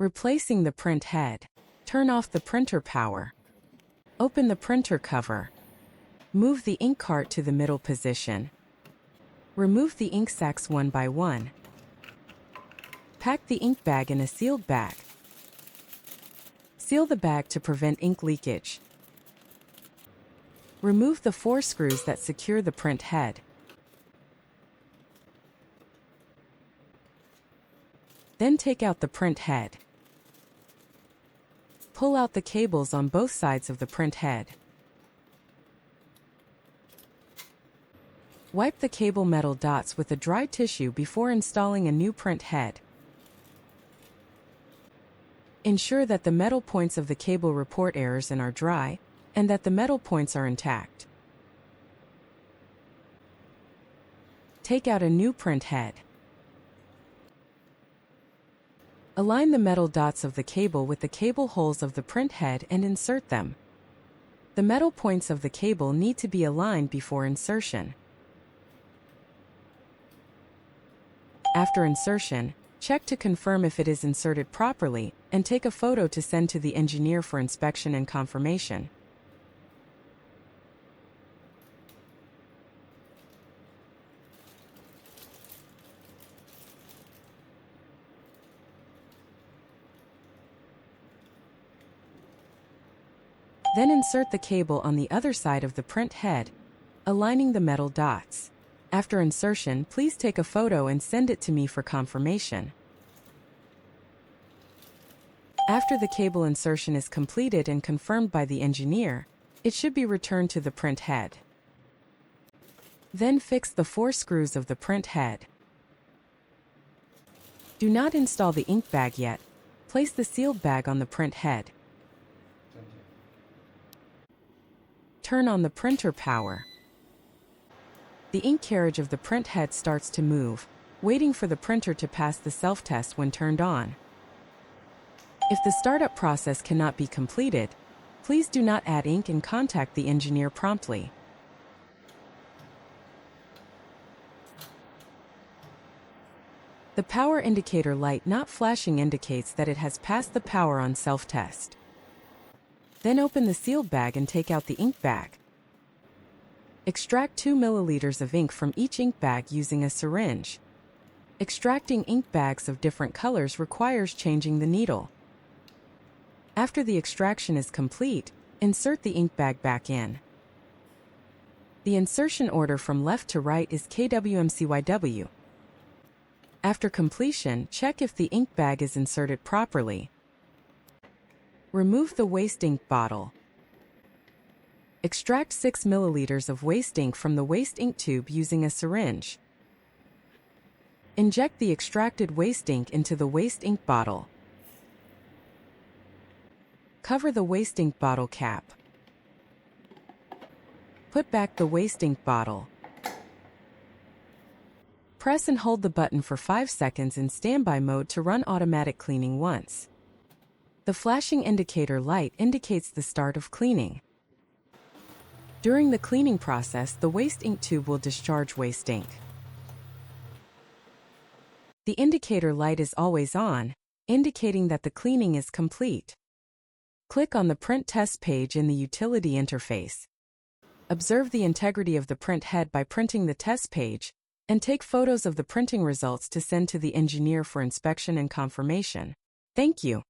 Replacing the print head. Turn off the printer power. Open the printer cover. Move the ink cart to the middle position. Remove the ink sacs one by one. Pack the ink bag in a sealed bag. Seal the bag to prevent ink leakage. Remove the 4 screws that secure the print head. Then take out the print head. Pull out the cables on both sides of the print head. Wipe the cable metal dots with a dry tissue before installing a new print head. Ensure that the metal points of the cable report errors and are dry, and that the metal points are intact. Take out a new print head. Align the metal dots of the cable with the cable holes of the print head and insert them. The metal points of the cable need to be aligned before insertion. After insertion, check to confirm if it is inserted properly, and take a photo to send to the engineer for inspection and confirmation. Then insert the cable on the other side of the print head, aligning the metal dots. After insertion, please take a photo and send it to me for confirmation. After the cable insertion is completed and confirmed by the engineer, it should be returned to the print head. Then fix the 4 screws of the print head. Do not install the ink bag yet. Place the sealed bag on the print head. Turn on the printer power. The ink carriage of the print head starts to move, waiting for the printer to pass the self-test when turned on. If the startup process cannot be completed, please do not add ink and contact the engineer promptly. The power indicator light not flashing indicates that it has passed the power on self-test. Then open the sealed bag and take out the ink bag. Extract 2 milliliters of ink from each ink bag using a syringe. Extracting ink bags of different colors requires changing the needle. After the extraction is complete, insert the ink bag back in. The insertion order from left to right is KWMCYW. After completion, check if the ink bag is inserted properly. Remove the waste ink bottle. Extract 6 milliliters of waste ink from the waste ink tube using a syringe. Inject the extracted waste ink into the waste ink bottle. Cover the waste ink bottle cap. Put back the waste ink bottle. Press and hold the button for 5 seconds in standby mode to run automatic cleaning once. The flashing indicator light indicates the start of cleaning. During the cleaning process, the waste ink tube will discharge waste ink. The indicator light is always on, indicating that the cleaning is complete. Click on the print test page in the utility interface. Observe the integrity of the print head by printing the test page, and take photos of the printing results to send to the engineer for inspection and confirmation. Thank you.